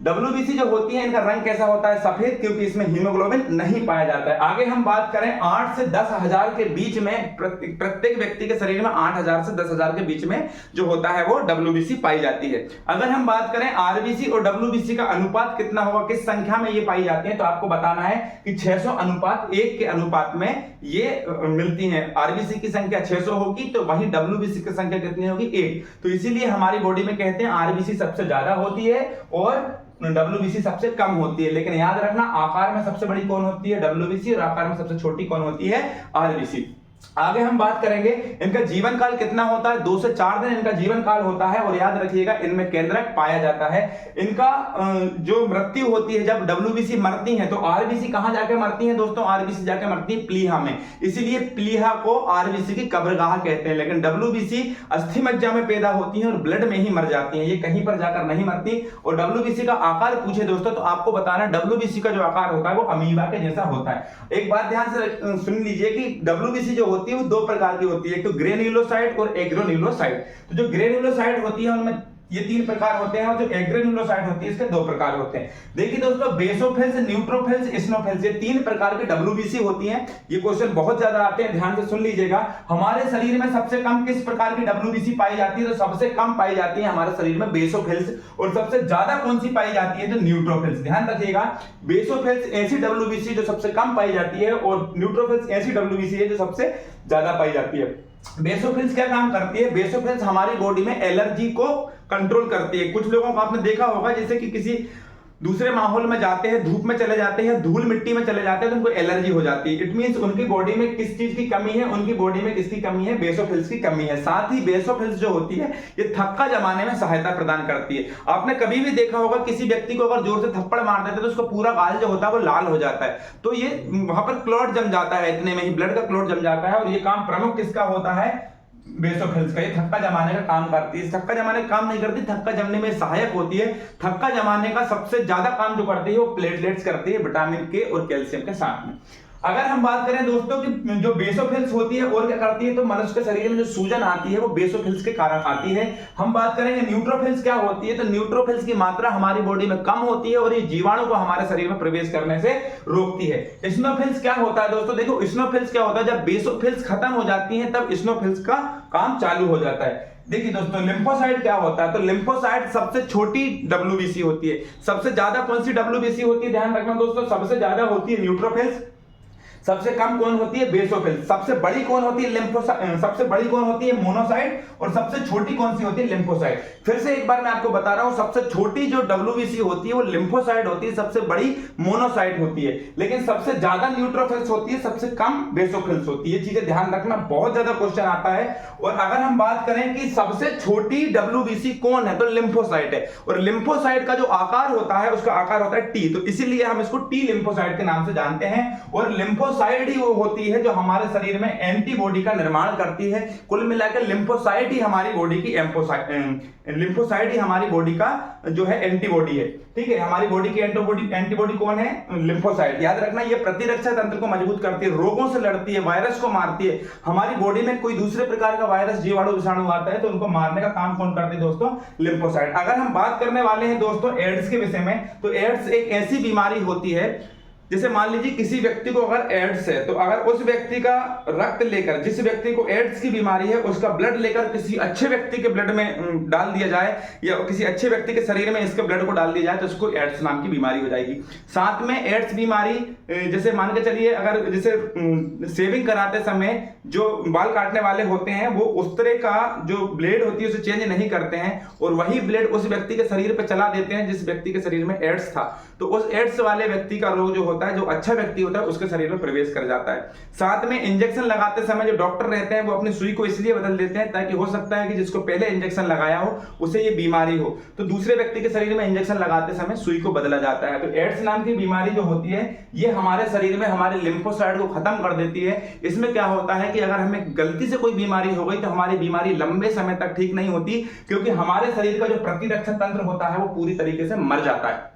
WBC जो होती है इनका रंग कैसा होता है, सफेद, क्योंकि इसमें हीमोग्लोबिन नहीं पाया जाता है। आगे हम बात करें 8 से 10,000 के बीच में, प्रत्येक व्यक्ति के शरीर में 8,000 से 10,000 के बीच में जो होता है वो WBC पाई जाती है। अगर हम बात करें RBC और WBC का अनुपात कितना होगा, किस संख्या में ये पाई जाती है, तो आपको बताना है कि 600:1 के अनुपात में ये मिलती है। RBC की संख्या 600 होगी तो वही WBC की संख्या कितनी होगी, 1। तो इसीलिए हमारी बॉडी में कहते हैं RBC सबसे ज्यादा होती है और WBC सबसे कम होती है। लेकिन याद रखना आकार में सबसे बड़ी कौन होती है, WBC, और आकार में सबसे छोटी कौन होती है, RBC। आगे हम बात करेंगे इनका जीवन काल कितना होता है, 2 से 4 दिन इनका जीवन काल होता है। और याद रखिएगा इनमें केंद्रक पाया जाता है। इनका जो मृत्यु होती है जब WBC मरती है तो RBC कहां जाके मरती है दोस्तों, RBC जाके मरती है प्लीहा में, इसीलिए प्लीहा को RBC की कब्रगाह कहते हैं। लेकिन WBC अस्थि मज्जा में पैदा होती है और ब्लड में ही मर जाती है, ये कहीं पर जाकर नहीं मरती। और WBC का आकार पूछे दोस्तों तो आपको बताना WBC का जो आकार होता है वो अमीबा के जैसा होता है। एक बात ध्यान से सुन लीजिए कि WBC जो होती है वो 2 प्रकार की होती है, एक तो ग्रेन्युलोसाइट और एग्रोन्युलोसाइट। तो जो ग्रेन्युलोसाइट होती है उनमें ये 3 प्रकार होते हैं और जो एग्रेन्युलोसाइट होती है इसके 2 प्रकार होते हैं। देखिए दोस्तों बेसोफिल्स, न्यूट्रोफिल्स, इस्नोफिल्स, ये 3 प्रकार की WBC होती हैं। ये क्वेश्चन बहुत ज्यादा आते हैं, ध्यान से सुन लीजिएगा। हमारे शरीर में सबसे कम किस प्रकार की WBC पाई जाती है, तो सबसे कम पाई जाती है हमारे शरीर में बेसोफिल्स, और सबसे ज्यादा कौन सी पाई जाती है, तो न्यूट्रोफिल्स। ध्यान रखिएगा बेसोफिल्स ऐसी WBC जो सबसे कम पाई जाती है और न्यूट्रोफिल्स ऐसी WBC है जो सबसे ज्यादा पाई जाती है। बेसोफिल्स क्या काम करती है, बेसोफिल्स हमारी बॉडी में एलर्जी को कंट्रोल करती है। कुछ लोगों को आपने देखा होगा जैसे कि किसी दूसरे माहौल में जाते हैं, धूप में चले जाते हैं, धूल मिट्टी में चले जाते हैं तो उनको एलर्जी हो जाती है। इट मींस उनकी बॉडी में किस चीज की कमी है, उनकी बॉडी में किसकी कमी है, बेसोफिल्स की कमी है। साथ ही बेसोफिल्स जो होती है ये थक्का जमाने में सहायता प्रदान करती है। आपने कभी भी देखा होगा किसी व्यक्ति को अगर जोर से थप्पड़ मार देते तो उसका पूरा गाल जो होता है वो लाल हो जाता है, तो ये वहां पर क्लॉट जम जाता है, इतने में ही ब्लड का क्लॉट जम जाता है। और ये काम प्रमुख किसका होता है, बेसोफिल्स का। ये थक्का जमाने का काम करती है। थक्का जमाने का काम नहीं करती, थक्का जमने में सहायक होती है। थक्का जमाने का सबसे ज्यादा काम जो करती है वो प्लेटलेट्स करती है, विटामिन के और कैल्शियम के साथ में। अगर हम बात करें दोस्तों कि जो बेसोफिल्स होती है और क्या करती है, तो मनुष्य के शरीर में जो सूजन आती है वो बेसोफिल्स के कारण आती है। हम बात करेंगे न्यूट्रोफिल्स क्या होती है, तो न्यूट्रोफिल्स की मात्रा हमारी बॉडी में कम होती है और ये जीवाणु को हमारे शरीर में प्रवेश करने से रोकती है। इस्नोफिल्स क्या होता है दोस्तों, देखो इस्नोफिल्स क्या होता है, जब बेसोफिल्स खत्म हो जाती है तब इस्नोफिल्स का काम चालू हो जाता है। देखिए दोस्तों लिम्फोसाइट क्या होता है, तो लिम्फोसाइट सबसे छोटी डब्ल्यूबीसी होती है। सबसे ज्यादा कौन सी डब्ल्यूबीसी होती है, ध्यान रखना दोस्तों, सबसे ज्यादा होती है न्यूट्रोफिल्स, सबसे कम कौन होती है, बेसोफिल्स, सबसे बड़ी कौन होती है, लिम्फोसाइट, सबसे बड़ी कौन होती है, मोनोसाइट, और सबसे छोटी कौन सी होती है, लिम्फोसाइट। फिर से एक बार मैं आपको बता रहा हूं, सबसे छोटी जो डब्ल्यूबीसी होती है वो लिम्फोसाइट होती है, सबसे बड़ी मोनोसाइट होती है, लेकिन सबसे ज्यादा न्यूट्रोफिल्स होती है, सबसे कम बेसोफिल्स होती है। ये चीजें ध्यान रखना, बहुत ज्यादा क्वेश्चन आता है। और अगर हम बात करें कि सबसे छोटी डब्ल्यूबीसी कौन है, तो लिम्फोसाइट है। और लिम्फोसाइट का जो आकार होता है उसका आकार होता है टी, तो इसीलिए हम इसको टी लिम्फोसाइट के नाम से जानते हैं। और लिम्फोसाइट ही वो होती है जो हमारे शरीर में एंटीबॉडी का निर्माण करती है। कुल मिलाकर लिम्फोसाइट ही हमारी बॉडी की लिम्फोसाइट ही हमारी बॉडी का जो है एंटीबॉडी है। ठीक है, हमारी बॉडी की एंटीबॉडी कौन है, लिम्फोसाइट। याद रखना, ये प्रतिरक्षा तंत्र को मजबूत करती है, रोगों से लड़ती है, वायरस को मारती है। हमारी बॉडी में कोई दूसरे प्रकार का वायरस, जीवाणु, विषाणु आता है तो उनको मारने का काम कौन करती है दोस्तों, लिम्फोसाइट। अगर हम बात करने वाले हैं दोस्तों एड्स के विषय में, तो एड्स एक ऐसी बीमारी होती है, जैसे मान लीजिए किसी व्यक्ति को अगर एड्स है, तो अगर उस व्यक्ति का रक्त लेकर, जिस व्यक्ति को एड्स की बीमारी है उसका ब्लड लेकर किसी अच्छे व्यक्ति के ब्लड में डाल दिया जाए, या किसी अच्छे व्यक्ति के शरीर में इसके ब्लड को डाल दिया जाए, तो उसको एड्स नाम की बीमारी हो जाएगी। साथ में एड्स बीमारी, जैसे मान के चलिए, अगर जैसे शेविंग कराते समय जो बाल काटने वाले होते हैं वो उस तरह का जो ब्लेड होती है उसे चेंज नहीं करते हैं, और वही ब्लेड उस व्यक्ति के शरीर पर चला देते हैं जिस व्यक्ति के शरीर में एड्स था, तो उस एड्स वाले व्यक्ति का रोग जो होता है, जो अच्छा व्यक्ति होता है उसके शरीर में प्रवेश कर जाता है। साथ में इंजेक्शन लगाते समय जो डॉक्टर रहते हैं वो अपनी सुई को इसलिए बदल देते हैं ताकि हो सकता है कि जिसको पहले इंजेक्शन लगाया हो उसे ये बीमारी हो, तो दूसरे व्यक्ति के शरीर में इंजेक्शन लगाते समय सुई को बदला जाता है। तो एड्स नाम की बीमारी जो होती है ये हमारे शरीर में हमारे लिम्फोसाइट को खत्म कर देती है। इसमें क्या होता है कि अगर हमें गलती से कोई बीमारी हो गई तो हमारी बीमारी लंबे समय तक ठीक नहीं होती, क्योंकि हमारे शरीर का जो प्रतिरक्षा तंत्र होता है वो पूरी तरीके से मर जाता है।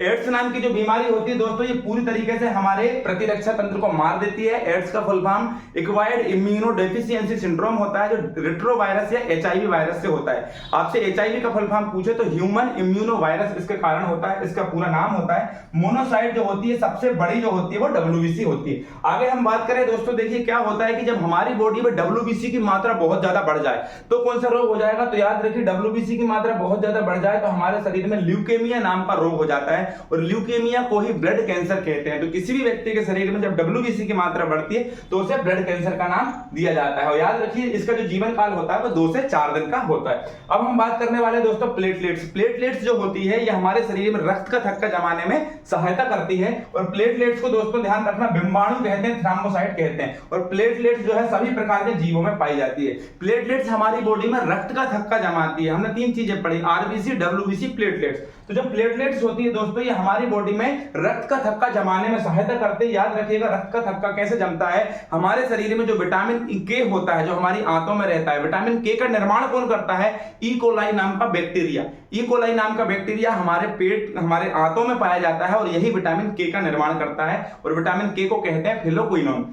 एड्स नाम की जो बीमारी होती है दोस्तों ये पूरी तरीके से हमारे प्रतिरक्षा तंत्र को मार देती है। एड्स का full form acquired immunodeficiency syndrome होता है, जो रेट्रोवायरस या एचआईवी वायरस से होता है। आपसे एचआईवी का फुल फॉर्म पूछे तो ह्यूमन इम्यूनो वायरस इसके कारण होता है, इसका पूरा नाम होता है। मोनोसाइट जो होती है सबसे बड़ी जो होती है वो डब्ल्यूबीसी होती है। आगे हम बात करें दोस्तों, देखिए क्या होता है कि जब हमारी बॉडी में डब्ल्यूबीसी की मात्रा बहुत ज्यादा बढ़ जाए तो कौन सा रोग हो जाएगा, तो याद रखिए डब्ल्यूबीसी की मात्रा बहुत ज्यादा बढ़ जाए तो हमारे शरीर में ल्यूकेमिया नाम का रोग हो जाता है, और ल्यूकेमिया को ही ब्लड कैंसर कहते हैं। तो किसी भी व्यक्ति के शरीर में जब डब्ल्यूबीसी की मात्रा बढ़ती है तो उसे ब्लड कैंसर का नाम दिया जाता है। और याद रखिए इसका जो जीवन काल होता है वो 2 से 4 दिन का होता है। अब हम बात करने वाले दोस्तों प्लेटलेट्स। प्लेटलेट्स जो होती है ये हमारे शरीर में रक्त का थक्का जमाने में सहायता करती है। और प्लेटलेट्स को दोस्तों ध्यान रखना बिंबाणु कहते हैं, थ्रोम्बोसाइट कहते हैं। और प्लेटलेट्स जो है सभी प्रकार के जीवों में पाई जाती है। प्लेटलेट्स हमारी बॉडी में रक्त का थक्का जमाती है। हमने 3 चीजें पढ़ी, आरबीसी, डब्ल्यूबीसी, प्लेटलेट्स। तो जो प्लेटलेट्स होती है दोस्तों ये हमारी बॉडी में रक्त का थक्का जमाने में सहायता करते हैं। याद रखिएगा रक्त का थक्का कैसे जमता है, हमारे शरीर में जो विटामिन के होता है जो हमारी आंतों में रहता है, विटामिन के का निर्माण कौन करता है, ई कोलाई नाम का बैक्टीरिया। ई कोलाई नाम का बैक्टीरिया हमारे पेट, हमारे आंतों में पाया जाता है और यही विटामिन के का निर्माण करता है। और विटामिन के को कहते हैं फिलोक्विनोन।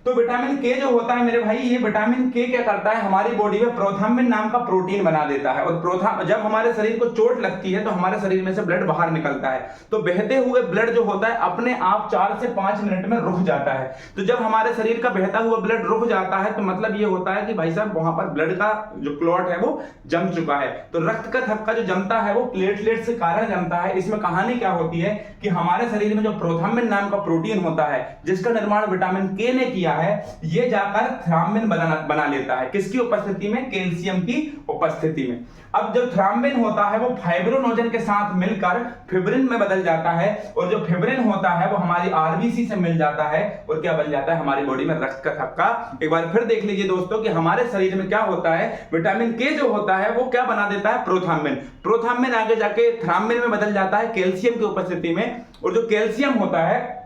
तो विटामिन के जो होता है मेरे भाई, ये विटामिन के क्या करता है, हमारी बॉडी में प्रोथाम्बिन नाम का प्रोटीन बना देता है। और जब हमारे शरीर को चोट लगती है तो हमारे शरीर में से ब्लड बाहर निकलता है, तो बहते हुए ब्लड जो होता है अपने आप 4 से 5 मिनट में रुक जाता है। तो जब हमारे शरीर का बहता हुआ ब्लड रुक जाता है तो मतलब ये होता है कि भाई साहब वहां पर ब्लड का जो क्लॉट है वो जम चुका है। तो रक्त का थक्का जो जमता है वो प्लेटलेट से कारण जमता है। इसमें कहानी क्या होती है कि हमारे शरीर में जो प्रोथाम्बिन नाम का प्रोटीन होता है जिसका निर्माण विटामिन के ने किया है, ये जाकर थ्राम्बिन बना लेता है। किसकी उपस्थिति में? कैल्शियम की उपस्थिति में। अब जब थ्राम्बिन होता है वो फाइब्रोनोजन के साथ मिलकर फिब्रिन में बदल जाता है, और जो फिब्रिन होता है वो हमारी आरबीसी से मिल जाता है, और क्या बन जाता है? हमारी बॉडी में रक्त का थक्का। एक बार फिर देख लीजिए दोस्तों कि हमारे शरीर में क्या होता है, विटामिन के जो होता है वो क्या बना देता है? प्रोथाम्बिन। प्रोथाम्बिन आगे जाके थ्राम्बिन में बदल जाता है कैल्शियम की उपस्थिति में, और जो कैल्शियम होता है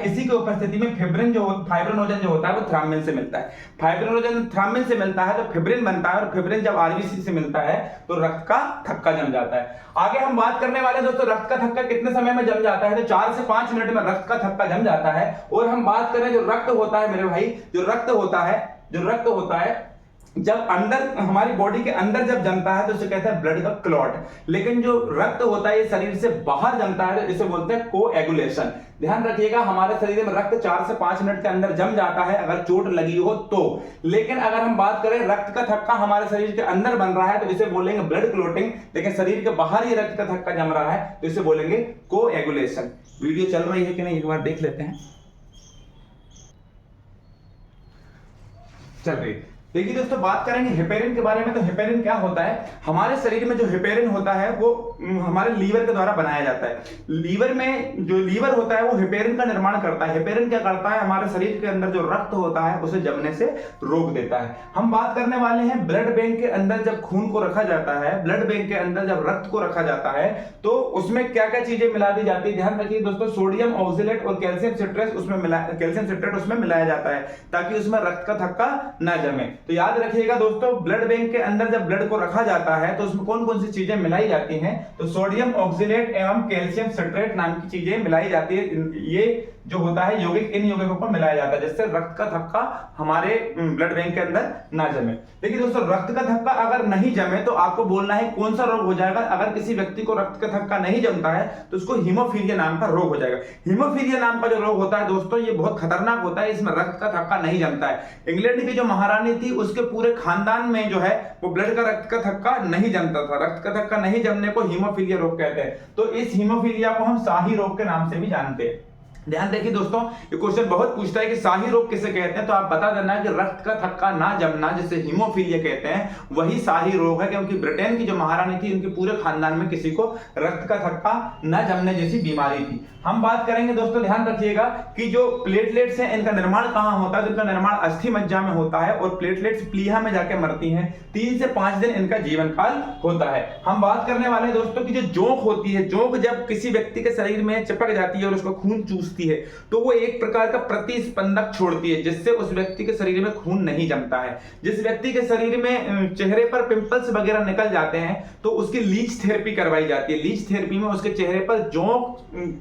इसी की उपस्थिति में फिब्रिन जो फाइब्रोनोजन जो होता है वो थ्राम्बिन से मिलता है। फाइब्रोनोजन थ्राम्बिन से मिलता है तो फिब्रिन बनता है, और फिब्रिन जब आरबीसी से मिलता है तो रक्त का थक्का जम जाता है। आगे हम बात करने वाले हैं दोस्तों रक्त का थक्का कितने समय में जम जाता है, तो 4 से 5 मिनट में रक्त का थक्का जम जाता है। और हम बात करें जो रक्त होता है मेरे भाई, जो रक्त होता है जब अंदर हमारी बॉडी के अंदर जब जमता है तो उसे कहते हैं ब्लड का क्लॉट। लेकिन जो रक्त होता है ये शरीर से बाहर जमता है तो इसे बोलते हैं कोएगुलेशन। ध्यान रखिएगा हमारे शरीर में रक्त 4 से 5 मिनट के अंदर जम जाता है अगर चोट लगी हो तो। लेकिन अगर हम बात करें रक्त का थक्का हमारे शरीर के अंदर बन रहा है तो इसे बोलेंगे ब्लड क्लोटिंग, लेकिन शरीर के बाहर ही रक्त का थक्का जम रहा है तो इसे बोलेंगे कोएगुलेशन। वीडियो चल रही है कि नहीं एक बार देख लेते हैं। चल रही। देखिए दोस्तों बात करेंगे हेपेरिन के बारे में। तो हेपेरिन क्या होता है, हमारे शरीर में जो हेपेरिन होता है वो हमारे लीवर के द्वारा बनाया जाता है। लीवर में जो लीवर होता है वो हेपेरिन का निर्माण करता है। हेपेरिन क्या करता है, हमारे शरीर के अंदर जो रक्त होता है उसे जमने से रोक देता है। हम बात करने वाले हैं ब्लड बैंक के अंदर जब खून को रखा जाता है, ब्लड बैंक के अंदर जब रक्त को रखा जाता है तो उसमें क्या क्या चीजें मिला दी जाती है। ध्यान रखिए दोस्तों, सोडियम ऑक्सलेट और कैल्शियम सिट्रेट उसमें मिलाया जाता है ताकि उसमें रक्त का थक्का न जमे। तो याद रखिएगा दोस्तों ब्लड बैंक के अंदर जब ब्लड को रखा जाता है तो उसमें कौन कौन सी चीजें मिलाई जाती हैं, तो सोडियम ऑक्सलेट एवं कैल्शियम सिट्रेट नाम की चीजें मिलाई जाती है। ये जो होता है यौगिक इन यौगिकों पर मिलाया जाता है जिससे रक्त का थक्का हमारे ब्लड बैंक के अंदर ना जमे। देखिए दोस्तों रक्त का थक्का अगर नहीं जमे तो आपको बोलना है कौन सा रोग हो जाएगा। अगर किसी व्यक्ति को रक्त का थक्का नहीं जमता है तो उसको हीमोफीलिया नाम का रोग हो जाएगा। हीमोफीलिया नाम का जो रोग होता है दोस्तों ये बहुत खतरनाक होता है, इसमें रक्त का थक्का नहीं जमता है। इंग्लैंड की जो महारानी थी उसके पूरे खानदान में जो है वो ब्लड का रक्त का थक्का नहीं जमता था। रक्त का थक्का नहीं जमने को हीमोफीलिया रोग कहते हैं। तो इस हीमोफीलिया को हम शाही रोग के नाम से भी जानते हैं। ध्यान देखिए दोस्तों ये क्वेश्चन बहुत पूछता है कि शाही रोग किसे कहते हैं, तो आप बता देना कि रक्त का थक्का ना जमना जिसे हीमोफीलिया कहते हैं वही शाही रोग है, क्योंकि ब्रिटेन की जो महारानी थी उनके पूरे खानदान में किसी को रक्त का थक्का न जमने जैसी बीमारी थी। हम बात करेंगे दोस्तों, ध्यान रखिएगा कि जो प्लेटलेट्स हैं इनका निर्माण कहां होता है, तो इनका निर्माण अस्थि मज्जा में होता है और प्लेटलेट्स प्लीहा में जाके मरती हैं। 3 से 5 दिन इनका जीवन काल होता है। हम बात करने वाले हैं दोस्तों की जो जोंक होती है, जोंक जब किसी व्यक्ति के शरीर में चिपक जाती है और उसको खून चूसती है तो वो एक प्रकार का प्रतिस्पंदक छोड़ती है जिससे उस व्यक्ति के शरीर में खून नहीं जमता है। जिस व्यक्ति के शरीर में चेहरे पर पिंपल्स वगैरह निकल जाते हैं तो उसकी लीच थेरेपी करवाई जाती है। लीच थेरेपी में उसके चेहरे पर जोंक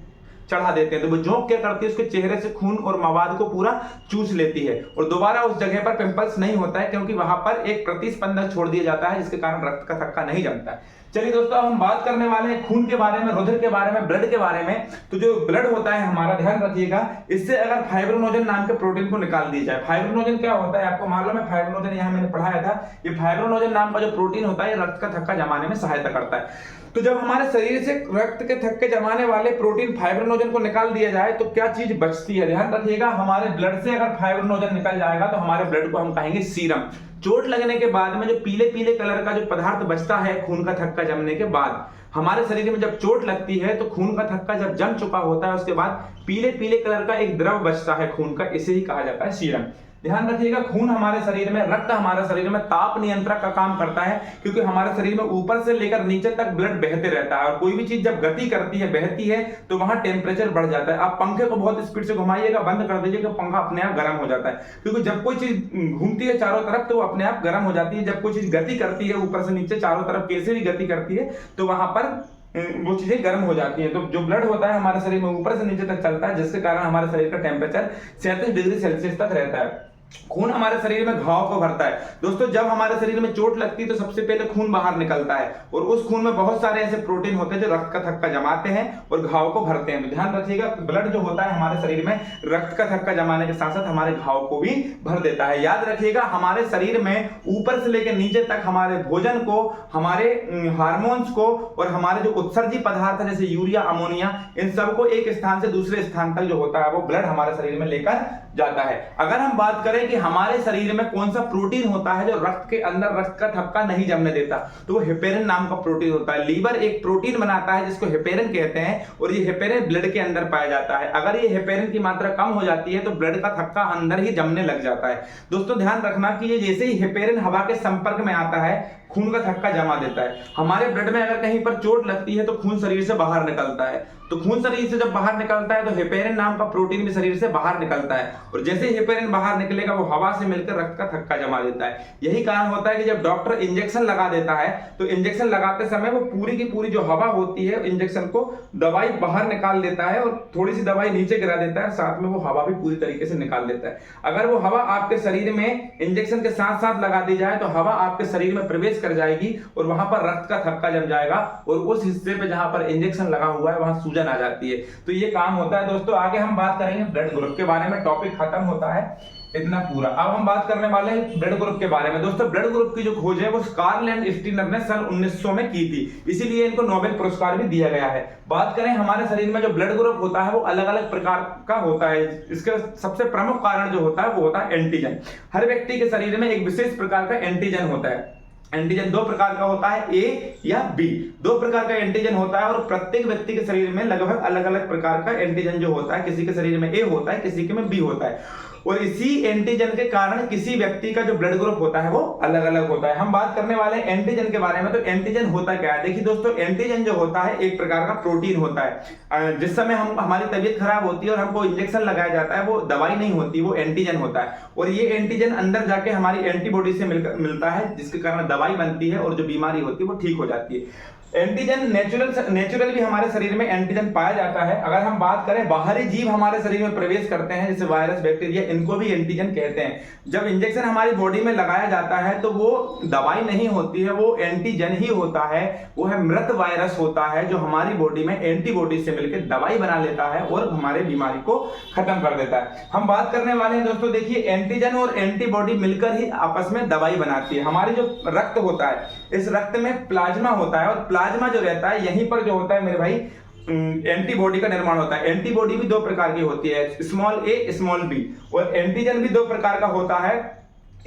चढ़ा देते हैं तो वो जोंक क्या करती है, उसके चेहरे से खून और मवाद को पूरा चूस लेती है और दोबारा उस जगह पर पिंपल्स नहीं होता है, क्योंकि वहां पर एक प्रतिस्पंदक छोड़ दिया जाता है जिसके कारण रक्त का थक्का नहीं जमता है। चलिए दोस्तों हम बात करने वाले हैं खून के बारे में, रुधिर के बारे में, ब्लड के बारे में। तो जो ब्लड होता है हमारा, ध्यान रखिएगा, इससे अगर फाइब्रोनोजन नाम के प्रोटीन को निकाल दिया जाए। फाइब्रोनोजन क्या होता है आपको मालूम है, फाइब्रोनोजन यहाँ मैंने पढ़ाया था। ये फाइब्रोनोजन नाम का जो प्रोटीन होता है रक्त का थक्का जमाने में सहायता करता है। तो जब हमारे शरीर से रक्त के थक्के जमाने वाले प्रोटीन फाइब्रोनोजन को निकाल दिया जाए तो क्या चीज बचती है, ध्यान रखिएगा, हमारे ब्लड से अगर फाइब्रोनोजन निकल जाएगा तो हमारे ब्लड को हम कहेंगे सीरम। चोट लगने के बाद में जो पीले पीले कलर का जो पदार्थ बचता है खून का थक्का जमने के बाद, हमारे शरीर में जब चोट लगती है तो खून का थक्का जब जम चुका होता है उसके बाद पीले पीले कलर का एक द्रव बचता है खून का, इसे ही कहा जाता है सीरम। ध्यान रखिएगा खून हमारे शरीर में, रक्त हमारे शरीर में ताप नियंत्रक का काम करता है, क्योंकि हमारे शरीर में ऊपर से लेकर नीचे तक ब्लड बहते रहता है और कोई भी चीज जब गति करती है, बहती है तो वहां टेम्परेचर बढ़ जाता है। आप पंखे को बहुत स्पीड से घुमाइएगा, बंद कर दीजिएगा, पंखा अपने आप गर्म हो जाता है, क्योंकि जब कोई चीज घूमती है चारों तरफ तो वो अपने आप गर्म हो जाती है। जब कोई चीज गति करती है ऊपर से नीचे चारों तरफ कैसे भी गति करती है तो वहां पर वो चीजें गर्म हो जाती हैं। तो जो ब्लड होता है हमारे शरीर में ऊपर से नीचे तक चलता है जिसके कारण हमारे शरीर का टेम्परेचर 37 डिग्री सेल्सियस तक रहता है। खून हमारे शरीर में घाव को भरता है। दोस्तों जब हमारे शरीर में चोट लगती है तो सबसे पहले खून बाहर निकलता है और उस खून में बहुत सारे ऐसे प्रोटीन होते हैं जो रक्त का थक्का जमाते हैं और घाव को भरते हैं। तो ध्यान रखिएगा ब्लड जो होता है हमारे शरीर में रक्त का थक्का जमाने के साथ साथ हमारे घाव को भी भर देता है। याद रखिएगा हमारे शरीर में ऊपर से लेकर नीचे तक हमारे भोजन को, हमारे हार्मोन्स को और हमारे जो उत्सर्जी पदार्थ है जैसे यूरिया, अमोनिया, इन सबको एक स्थान से दूसरे स्थान तक जो होता है वो ब्लड हमारे शरीर में लेकर जाता है। अगर हम बात करें कि हमारे शरीर में कौन सा प्रोटीन होता है जो रक्त के अंदर रक्त का थक्का नहीं जमने देता, तो वो हेपेरिन नाम का प्रोटीन होता है। लीवर एक प्रोटीन बनाता है जिसको हेपेरिन कहते हैं, और ये हेपेरिन ब्लड के अंदर पाया जाता है। अगर ये हेपेरिन की मात्रा कम हो जाती है तो ब्लड का थक्का अंदर ही जमने लग जाता है। दोस्तों ध्यान रखना कि ये जैसे ही हेपेरिन हवा के संपर्क में आता है, खून का थक्का जमा देता है। हमारे ब्लड में अगर कहीं पर चोट लगती है तो खून शरीर से बाहर निकलता है, तो खून शरीर से जब बाहर निकलता है तो हेपेरिन नाम का प्रोटीन भी शरीर से बाहर निकलता है, और जैसे ही हेपेरिन बाहर निकलेगा वो हवा से मिलकर रक्त का थक्का जमा देता है। यही कारण होता है कि जब डॉक्टर इंजेक्शन लगा देता है तो इंजेक्शन लगाते समय वो पूरी की पूरी जो हवा होती है इंजेक्शन को दवाई बाहर निकाल देता है, और थोड़ी सी दवाई नीचे गिरा देता है, साथ में वो हवा भी पूरी तरीके से निकाल देता है। अगर वो हवा आपके शरीर में इंजेक्शन के साथ साथ लगा दी जाए तो हवा आपके शरीर में प्रवेश कर जाएगी और वहां पर रक्त का थक्का जम जाएगा, और उस हिस्से पे जहां पर इंजेक्शन लगा हुआ है वहां सूजन आ जाती है। तो ये काम होता है। दोस्तों आगे हम बात करेंगे ब्लड ग्रुप के बारे में, टॉपिक खत्म होता है इतना पूरा। अब हम बात करने वाले हैं ब्लड ग्रुप के बारे में। दोस्तों ब्लड ग्रुप की जो खोज है वो कार्ल एंड स्टीनर ने सन 1900 में की थी, इसीलिए इनको नोबेल पुरस्कार भी दिया गया है। बात करें हमारे शरीर में जो ब्लड ग्रुप होता है वो अलग अलग प्रकार का होता है। इसका सबसे प्रमुख कारण जो होता है वो होता है एंटीजन। हर व्यक्ति के शरीर में एक विशेष प्रकार का एंटीजन होता है। एंटीजन दो प्रकार का होता है, ए या बी, दो प्रकार का एंटीजन होता है, और प्रत्येक व्यक्ति के शरीर में लगभग अलग अलग प्रकार का एंटीजन जो होता है, किसी के शरीर में ए होता है, किसी के में बी होता है, और इसी एंटीजन के कारण किसी व्यक्ति का जो ब्लड ग्रुप होता है वो अलग अलग होता है। हम बात करने वाले हैं एंटीजन के बारे में। तो एंटीजन होता क्या है? देखिए दोस्तों, एंटीजन जो होता है एक प्रकार का प्रोटीन होता है। जिस समय हमारी तबीयत खराब होती है और हमको इंजेक्शन लगाया जाता है, वो दवाई नहीं होती, वो एंटीजन होता है, और ये एंटीजन अंदर जाके हमारी एंटीबॉडी से मिलता है, जिसके कारण दवाई बनती है और जो बीमारी होती है वो ठीक हो जाती है। एंटीजन नेचुरल भी हमारे शरीर में एंटीजन पाया जाता है। अगर हम बात करें बाहरी जीव हमारे शरीर में प्रवेश करते हैं, जैसे वायरस, बैक्टीरिया, इनको भी एंटीजन कहते हैं। जब इंजेक्शन हमारी बॉडी में लगाया जाता है तो वो दवाई नहीं होती है, वो एंटीजन ही होता है। वो है मृत वायरस होता है जो हमारी बॉडी में एंटीबॉडी से मिलकर दवाई बना लेता है और हमारे बीमारी को खत्म कर देता है। हम बात करने वाले हैं दोस्तों, देखिए एंटीजन और एंटीबॉडी मिलकर ही आपस में दवाई बनाती है। हमारी जो रक्त होता है, इस रक्त में प्लाज्मा होता है, और प्लाज्मा जो रहता है यहीं पर जो होता है मेरे भाई एंटीबॉडी का निर्माण होता है। एंटीबॉडी भी दो प्रकार की होती है, स्मॉल ए स्मॉल बी, और एंटीजन भी दो प्रकार का होता है,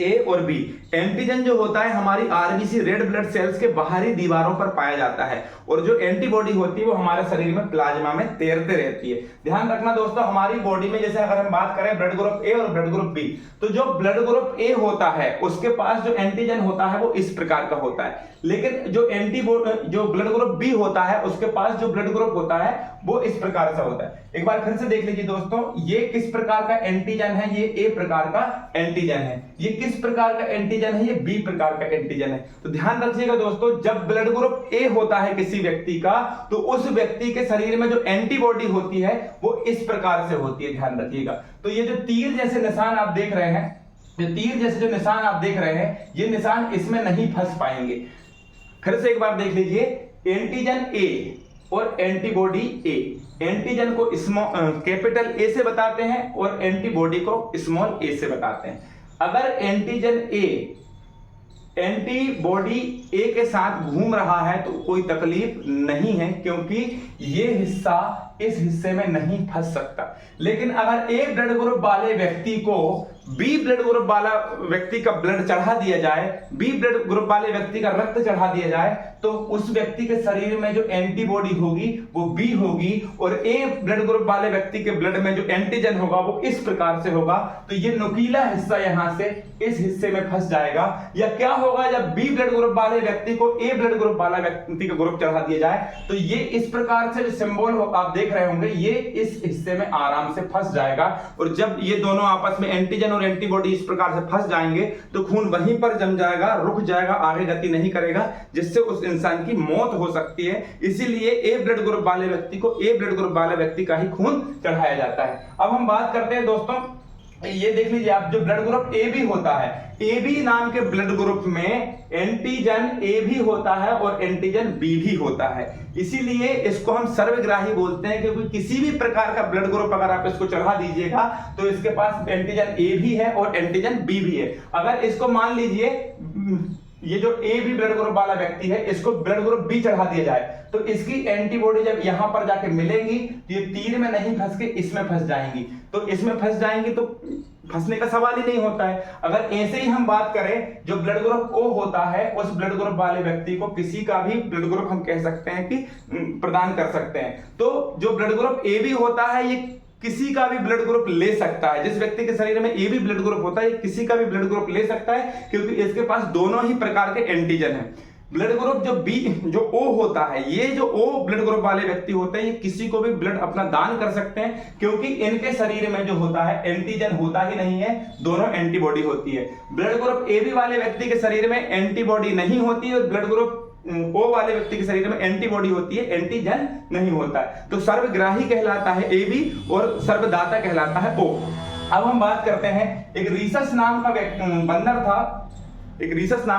ए और बी। एंटीजन जो होता है हमारी आरबीसी रेड ब्लड सेल्स के बाहरी दीवारों पर पाया जाता है, और जो एंटीबॉडी होती है वो हमारे शरीर में प्लाज्मा में तैरते रहती है। ध्यान रखना दोस्तों, हमारी बॉडी में जैसे अगर हम बात करें ब्लड ग्रुप ए और ब्लड ग्रुप बी, तो जो ब्लड ग्रुप ए होता है उसके पास जो एंटीजन होता है वो इस प्रकार का होता है, लेकिन जो ब्लड ग्रुप बी होता है उसके पास जो ब्लड ग्रुप होता है वो इस प्रकार से होता है। एक बार फिर से देख लीजिए दोस्तों, ये किस प्रकार का एंटीजन है, ये ए प्रकार का एंटीजन है। ये किस प्रकार का एंटीजन है, ये बी प्रकार का एंटीजन है। तो ध्यान रखिएगा दोस्तों, जब ब्लड ग्रुप ए होता है किसी व्यक्ति का, तो उस व्यक्ति के शरीर में जो एंटीबॉडी होती है वो इस प्रकार से होती है। ध्यान रखिएगा। तो ये जो तीर जैसे निशान आप देख रहे हैं, तीर जैसे जो निशान आप देख रहे हैं, ये निशान इसमें नहीं फंस पाएंगे। फिर से एक बार देख लीजिए, एंटीजन ए और एंटीबॉडी ए। एंटीजन को कैपिटल ए से बताते हैं और एंटीबॉडी को स्मॉल ए से बताते हैं। अगर एंटीजन ए एंटीबॉडी ए के साथ घूम रहा है तो कोई तकलीफ नहीं है, क्योंकि ये हिस्सा इस हिस्से में नहीं फंस सकता। लेकिन अगर ए ब्लड ग्रुप वाले व्यक्ति को बी ब्लड ग्रुप वाला व्यक्ति का ब्लड चढ़ा दिया जाए, बी ब्लड ग्रुप वाले व्यक्ति का रक्त चढ़ा दिया जाए, तो उस व्यक्ति के शरीर में जो एंटीबॉडी होगी वो बी होगी, और ए ब्लड ग्रुप वाले व्यक्ति के ब्लड में जो एंटीजन होगा वो इस प्रकार से होगा। तो ये नुकीला हिस्सा यहां से इस हिस्से में फंस जाएगा। या क्या होगा, जब बी ब्लड ग्रुप वाले व्यक्ति को ए ब्लड ग्रुप वाला व्यक्ति का ग्रुप चढ़ा दिया जाए, तो ये इस प्रकार से जो सिंबल आप देख रहे होंगे, ये इस हिस्से में आराम से फंस जाएगा। और जब ये दोनों आपस में एंटीजन और एंटीबॉडी इस प्रकार से फंस जाएंगे तो खून वहीं पर जम जाएगा, रुक जाएगा, आगे गति नहीं करेगा, जिससे उस इंसान की मौत हो सकती है। इसीलिए ए ब्लड ग्रुप वाले व्यक्ति को ए ब्लड ग्रुप वाले व्यक्ति का ही खून चढ़ाया जाता है। अब हम बात करते हैं दोस्तों, ये देख लीजिए आप, जो ब्लड ग्रुप ए बी होता है, ए बी नाम के ब्लड ग्रुप में एंटीजन ए भी होता है और एंटीजन बी भी होता है। इसीलिए इसको हम सर्वग्राही बोलते हैं, क्योंकि किसी भी प्रकार का ब्लड ग्रुप अगर आप इसको चढ़ा दीजिएगा तो इसके पास एंटीजन ए भी है और एंटीजन बी भी है। अगर इसको मान लीजिए ये जो ए बी ब्लड ग्रुप वाला व्यक्ति है, इसको ब्लड ग्रुप बी चढ़ा दिया जाए तो इसकी एंटीबॉडी जब यहां पर जाके मिलेंगी तो ये तीर में नहीं फंस के इसमें फंस जाएंगी, तो इसमें फंस जाएंगी तो फंसने का सवाल ही नहीं होता है। अगर ऐसे ही हम बात करें, जो ब्लड ग्रुप ओ होता है उस ब्लड ग्रुप वाले व्यक्ति को किसी का भी ब्लड ग्रुप हम कह सकते हैं कि प्रदान कर सकते हैं। तो जो ब्लड ग्रुप ए बी होता है ये किसी का भी ब्लड ग्रुप ले सकता है। जिस व्यक्ति के शरीर में ए बी ब्लड ग्रुप होता है ये किसी का भी ब्लड ग्रुप ले सकता है, क्योंकि इसके पास दोनों ही प्रकार के एंटीजन हैं। ब्लड ग्रुप जो ओ होता है, ये जो ओ ब्लड ग्रुप वाले व्यक्ति होते हैं ये किसी को भी ब्लड अपना दान कर सकते हैं, क्योंकि इनके शरीर में जो होता है एंटीजन होता ही नहीं है, दोनों एंटीबॉडी होती है। ब्लड ग्रुप ए बी वाले व्यक्ति के शरीर में एंटीबॉडी नहीं होती है और ब्लड ग्रुप ओ वाले व्यक्ति के शरीर में एंटीबॉडी होती है, एंटीजन नहीं होता है। तो सर्वग्राही कहलाता है ए बी और सर्वदाता कहलाता है ओ। अब हम बात करते हैं, एक रीसस नाम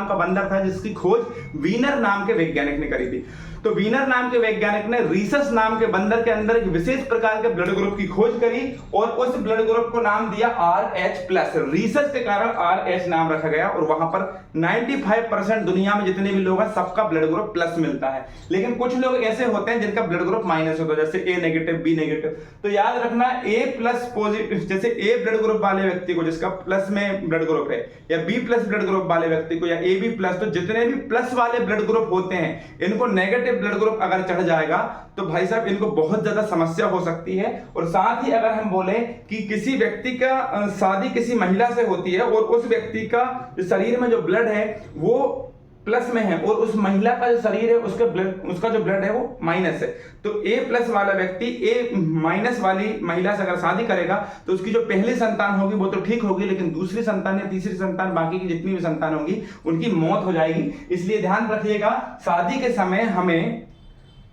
का बंदर था जिसकी खोज वीनर नाम के वैज्ञानिक ने करी थी। तो वीनर नाम के वैज्ञानिक ने रीसस नाम के बंदर के अंदर एक विशेष प्रकार के ब्लड ग्रुप की खोज करी और उस ब्लड ग्रुप को नाम दिया RH+। रीसस के कारण RH नाम रखा गया और वहां पर 95% दुनिया में जितने भी लोग हैं सबका ब्लड ग्रुप प्लस मिलता है। लेकिन कुछ लोग ऐसे होते हैं जिनका ब्लड ग्रुप माइनस होता है, जैसे A नेगेटिव, B नेगेटिव। तो याद रखना A+ पॉजिटिव, जैसे A ब्लड ग्रुप वाले व्यक्ति को जिसका प्लस में ब्लड ग्रुप है, या B+ ब्लड ग्रुप वाले व्यक्ति को, या AB+, तो जितने भी प्लस वाले ब्लड ग्रुप होते हैं इनको नेगेटिव ब्लड ग्रुप अगर चढ़ जाएगा तो भाई साहब इनको बहुत ज्यादा समस्या हो सकती है। और साथ ही अगर हम बोले कि किसी व्यक्ति का शादी किसी महिला से होती है और उस व्यक्ति का शरीर में जो ब्लड है वो प्लस में है और उस महिला का जो शरीर है उसका जो ब्लड है वो माइनस है, तो A+ वाला व्यक्ति A- वाली महिला से अगर शादी करेगा तो उसकी जो पहली संतान होगी वो तो ठीक होगी, लेकिन दूसरी संतान या तीसरी संतान, बाकी की जितनी भी संतान होंगी उनकी मौत हो जाएगी। इसलिए ध्यान रखिएगा, शादी के समय हमें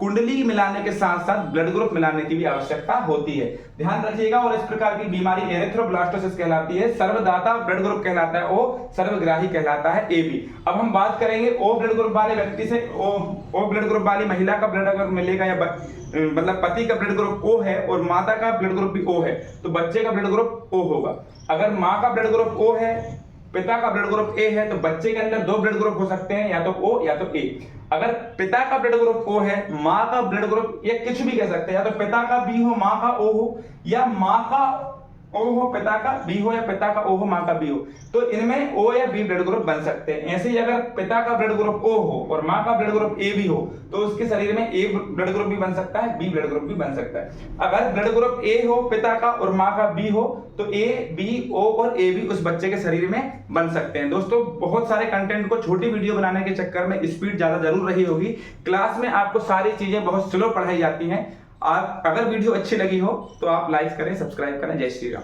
कुंडली मिलाने के साथ साथ ब्लड ग्रुप मिलाने की भी आवश्यकता होती है, ध्यान रखिएगा। और इस प्रकार की बीमारी एरिथ्रोब्लास्टोसिस कहलाती है। सर्वदाता ब्लड ग्रुप कहलाता है O, सर्वग्राही कहलाता है AB। अब हम बात करेंगे O ब्लड ग्रुप वाले व्यक्ति से, O ब्लड ग्रुप वाली महिला का ब्लड अगर मिलेगा या मतलब पति का ब्लड ग्रुप O है और माता का ब्लड ग्रुप भी O है तो बच्चे का ब्लड ग्रुप O होगा। अगर माँ का ब्लड ग्रुप O है, पिता का ब्लड ग्रुप A है, तो बच्चे के अंदर दो ब्लड ग्रुप हो सकते हैं, या तो O या तो A। अगर पिता का ब्लड ग्रुप O है, माँ का ब्लड ग्रुप, ये कुछ भी कह सकते हैं, या तो पिता का B हो माँ का O हो, या माँ का O हो पिता का B हो, या पिता का O हो माँ का B हो, तो इनमें O या B ब्लड ग्रुप बन सकते हैं। ऐसे ही अगर पिता का ब्लड ग्रुप O हो और माँ का ब्लड ग्रुप AB हो तो उसके शरीर में A ब्लड ग्रुप भी बन सकता है, B ब्लड ग्रुप भी बन सकता है। अगर ब्लड ग्रुप A हो पिता का और माँ का B हो तो A, B, O और AB उस बच्चे के शरीर में बन सकते हैं। दोस्तों, बहुत सारे कंटेंट को छोटी वीडियो बनाने के चक्कर में स्पीड ज्यादा जरूर रही होगी। क्लास में आपको सारी चीजें बहुत स्लो पढ़ाई जाती हैं। आप अगर वीडियो अच्छी लगी हो तो आप लाइक करें, सब्सक्राइब करें। जय श्री राम।